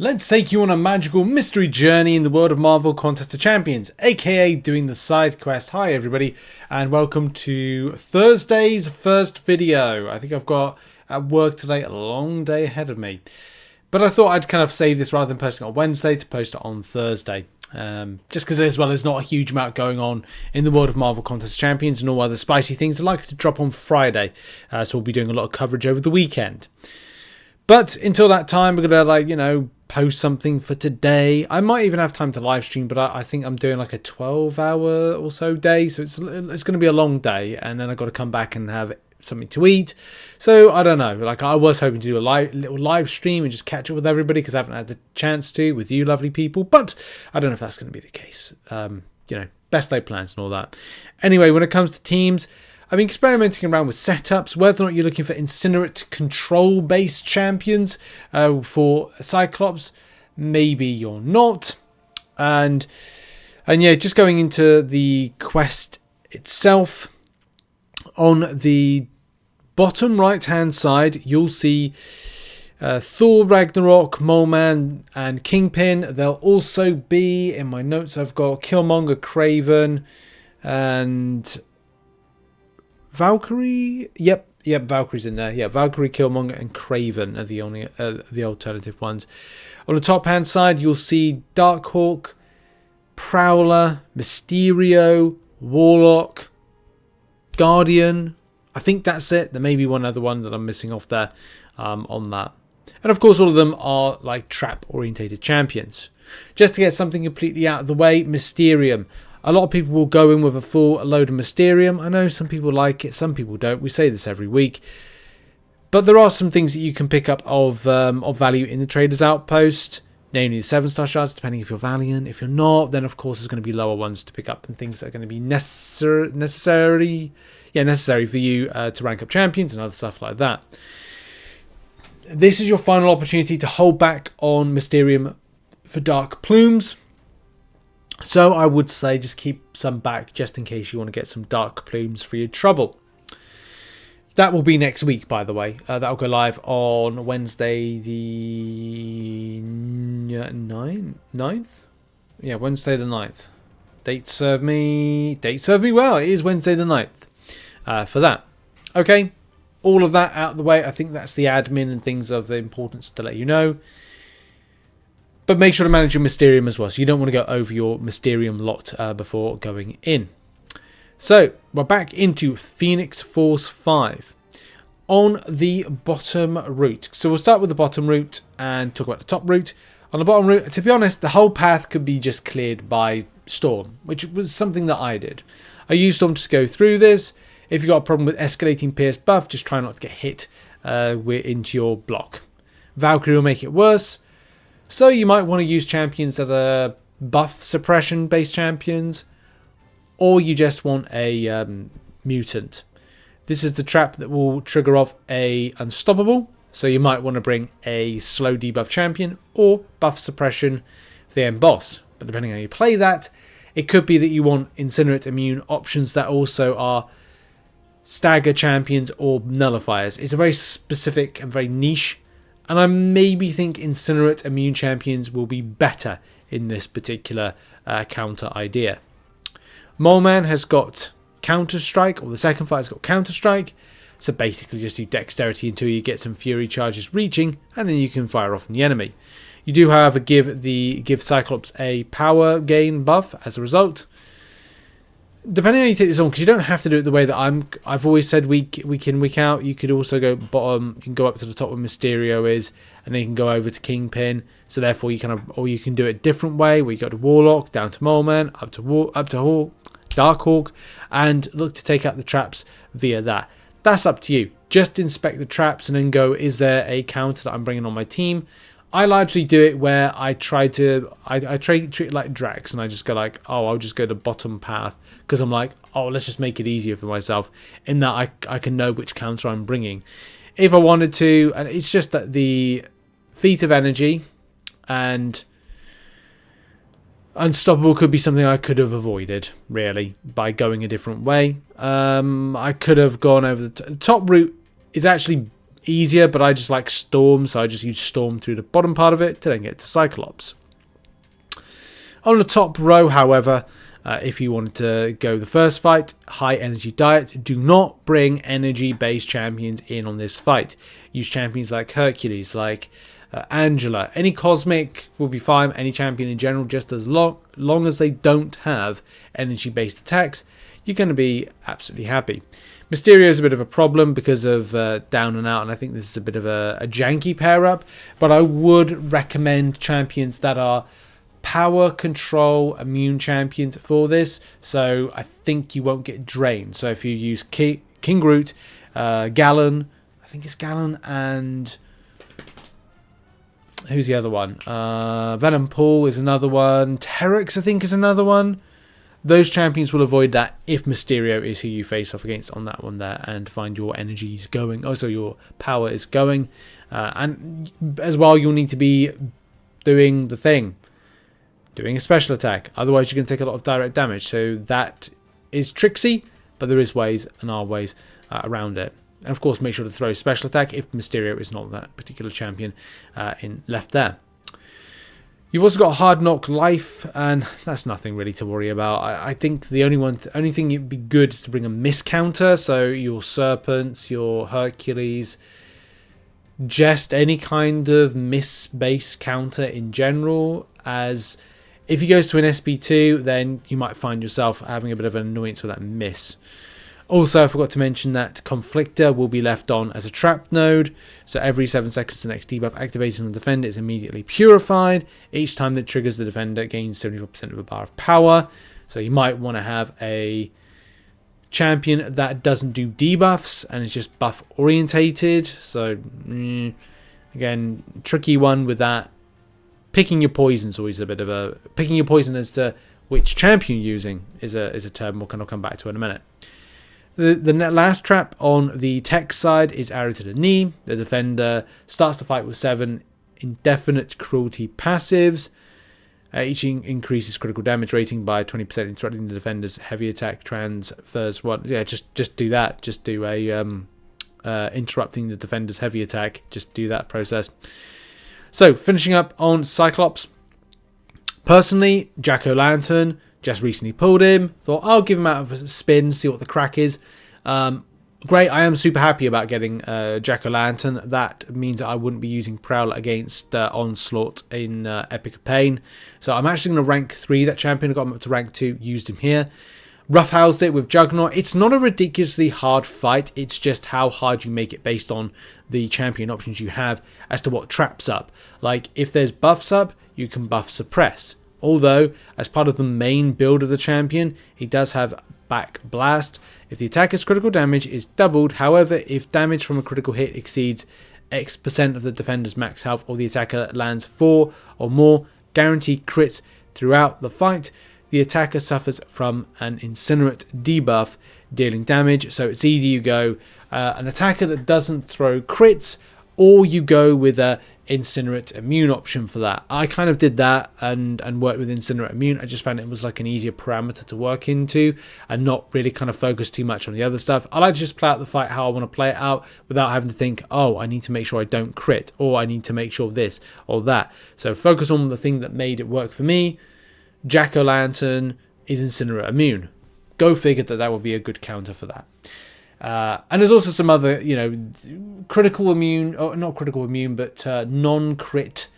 Let's take you on a magical mystery journey in the world of Marvel Contest of Champions, aka doing the side quest. Hi everybody, and welcome to Thursday's first video. I think I've got at work today a long day ahead of me. But I thought I'd kind of save this rather than posting on Wednesday to post it on Thursday. Just because as well there's not a huge amount going on in the world of Marvel Contest of Champions and all other spicy things. I like to drop on Friday, so we'll be doing a lot of coverage over the weekend. But until that time, we're going to, post something for today. I might even have time to live stream, but I think I'm doing like a 12-hour or so day. So it's going to be a long day. And then I've got to come back and have something to eat. So I don't know. Like I was hoping to do a little live stream and just catch up with everybody because I haven't had the chance to with you lovely people. But I don't know if that's going to be the case. Best laid plans and all that. Anyway, when it comes to teams, I've been experimenting around with setups, whether or not you're looking for Incinerate control-based champions for Cyclops. Maybe you're not. And yeah, just going into the quest itself, on the bottom right-hand side, you'll see Thor, Ragnarok, Mole Man, and Kingpin. There'll also be, in my notes, I've got Killmonger, Kraven, and Valkyrie. Yep, Valkyrie's in there. Yeah, Valkyrie, Killmonger, and Kraven are the only the alternative ones. On the top hand side, you'll see Darkhawk, Prowler, Mysterio, Warlock, Guardian. I think that's it. There may be one other one that I'm missing off there on that. And of course, all of them are like trap orientated champions. Just to get something completely out of the way, Mysterium. A lot of people will go in with a full load of Mysterium. I know some people like it, some people don't. We say this every week. But there are some things that you can pick up of value in the Trader's Outpost. Namely the 7-star shards, depending if you're Valiant. If you're not, then of course there's going to be lower ones to pick up. And things that are going to be necessary for you to rank up champions and other stuff like that. This is your final opportunity to hold back on Mysterium for Dark Plumes. So I would say just keep some back just in case you want to get some Dark Plumes for your trouble. That will be next week, by the way. That'll go live on Wednesday the 9th? Yeah, Wednesday the 9th. Date serve me well. It is Wednesday the 9th for that. Okay, all of that out of the way. I think that's the admin and things of importance to let you know. But make sure to manage your Mysterium as well. So you don't want to go over your Mysterium lot before going in. So we're back into Phoenix Force 5 on the bottom route. So we'll start with the bottom route and talk about the top route. On the bottom route, to be honest, the whole path could be just cleared by Storm, which was something that I did. I used Storm to go through this. If you've got a problem with escalating Pierce buff, just try not to get hit into your block. Valkyrie will make it worse. So you might want to use champions that are buff suppression based champions, or you just want a mutant. This is the trap that will trigger off a unstoppable, so you might want to bring a slow debuff champion or buff suppression for the end boss. But depending on how you play that, it could be that you want Incinerate immune options that also are stagger champions or nullifiers. It's a very specific and very niche. And I maybe think Incinerate immune champions will be better in this particular counter idea. Mole Man has got Counter Strike, or the second fight has got Counter Strike. So basically just do dexterity until you get some fury charges reaching, and then you can fire off on the enemy. You do, however, give Cyclops a power gain buff as a result. Depending on how you take this on, because you don't have to do it the way that I've always said week in, week out. You could also go bottom, you can go up to the top where Mysterio is, and then you can go over to Kingpin. So therefore or you can do it a different way, where you go to Warlock, down to Mole Man, up to Darkhawk, and look to take out the traps via that. That's up to you. Just inspect the traps and then go, is there a counter that I'm bringing on my team? I largely do it where I treat it like Drax, and I just go like, oh, I'll just go the bottom path, because I'm like, oh, let's just make it easier for myself, in that I can know which counter I'm bringing. If I wanted to, and it's just that the Feat of Energy and Unstoppable could be something I could have avoided, really, by going a different way. I could have gone over the top route is actually easier, but I just like Storm, so I just use Storm through the bottom part of it to then get to Cyclops. On the top row, however, if you wanted to go the first fight, high energy diet, do not bring energy based champions in on this fight. Use champions like Hercules, like Angela. Any cosmic will be fine, any champion in general, just as long as they don't have energy based attacks, you're going to be absolutely happy. Mysterio is a bit of a problem because of down and out, and I think this is a bit of a janky pair up, but I would recommend champions that are power control immune champions for this, so I think you won't get drained. So if you use King Groot, Gallon, I think it's Gallon, and who's the other one? Venom Pool is another one. Terex, I think, is another one. Those champions will avoid that if Mysterio is who you face off against on that one there, and find your energies going. Also, your power is going, and as well, you'll need to be doing the thing. Doing a special attack, otherwise you're going to take a lot of direct damage. So that is tricksy, but there is ways and are ways around it. And of course, make sure to throw a special attack if Mysterio is not that particular champion left there. You've also got Hard Knock Life, and that's nothing really to worry about. I think the only thing it'd be good is to bring a miss counter. So your Serpents, your Hercules, just any kind of miss base counter in general, as if he goes to an SP2, then you might find yourself having a bit of an annoyance with that miss. Also, I forgot to mention that Conflictor will be left on as a trap node, so every 7 seconds the next debuff activated on the defender is immediately purified. Each time that triggers, the defender gains 75% of a bar of power, so you might want to have a champion that doesn't do debuffs and is just buff orientated. So again, tricky one with that. Picking your poison is always a bit of a... Picking your poison as to which champion you're using is a term I'll come back to in a minute. The last trap on the tech side is arrow to the knee. The defender starts the fight with 7 indefinite cruelty passives. Each increases critical damage rating by 20%, interrupting the defender's heavy attack transfers one. Yeah, just do that. Just do a interrupting the defender's heavy attack. Just do that process. So, finishing up on Cyclops. Personally, Jack-O-Lantern, just recently pulled him. Thought I'll give him out of a spin, see what the crack is. Great, I am super happy about getting Jack-O-Lantern. That means I wouldn't be using Prowler against Onslaught in Epic of Pain. So I'm actually going to rank 3 that champion. I got him up to rank 2, used him here. Roughhoused it with Juggernaut. It's not a ridiculously hard fight. It's just how hard you make it based on the champion options you have as to what traps up. Like, if there's buffs up, you can buff Suppress. Although, as part of the main build of the champion, he does have Back Blast. If the attacker's critical damage is doubled, however, if damage from a critical hit exceeds X% of the defender's max health, or the attacker lands 4 or more guaranteed crits throughout the fight, the attacker suffers from an Incinerate debuff, dealing damage. So it's either you go an attacker that doesn't throw crits, or you go with a Incinerate immune option for that. I kind of did that and worked with Incinerate immune. I just found it was like an easier parameter to work into and not really kind of focus too much on the other stuff. I like to just play out the fight how I want to play it out without having to think, oh, I need to make sure I don't crit, or I need to make sure this or that. So focus on the thing that made it work for me. Jack-O-Lantern is Incinerate immune. Go figure that would be a good counter for that. And there's also some other, critical immune, or not critical immune, but non-crit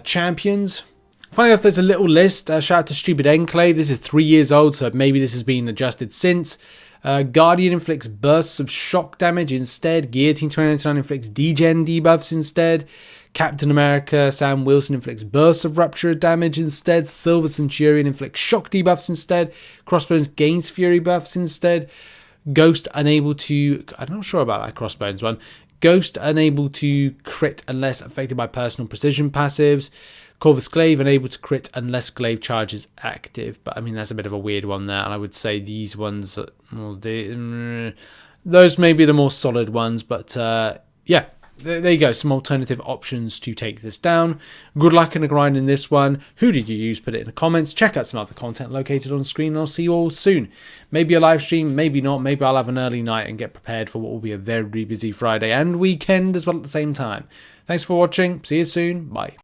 champions. Funny enough, there's a little list. Shout out to Stupid Enclave. This is 3 years old, so maybe this has been adjusted since. Guardian inflicts bursts of shock damage instead. Guillotine 2099 inflicts degen debuffs instead. Captain America Sam Wilson inflicts bursts of rupture damage instead. Silver Centurion inflicts shock debuffs instead. Crossbones gains fury buffs instead. Ghost unable to... I'm not sure about that Crossbones one. Ghost unable to crit unless affected by personal precision passives. Corvus Glaive unable to crit unless Glaive charge is active. But I mean, that's a bit of a weird one there. And I would say these ones... those may be the more solid ones. But yeah, there you go, some alternative options to take this down. Good luck in the grind in this one. Who did you use? Put it in the comments. Check out some other content located on screen, and I'll see you all soon. Maybe a live stream, maybe not. Maybe I'll have an early night and get prepared for what will be a very busy Friday and weekend as well at the same time. Thanks for watching. See you soon. Bye.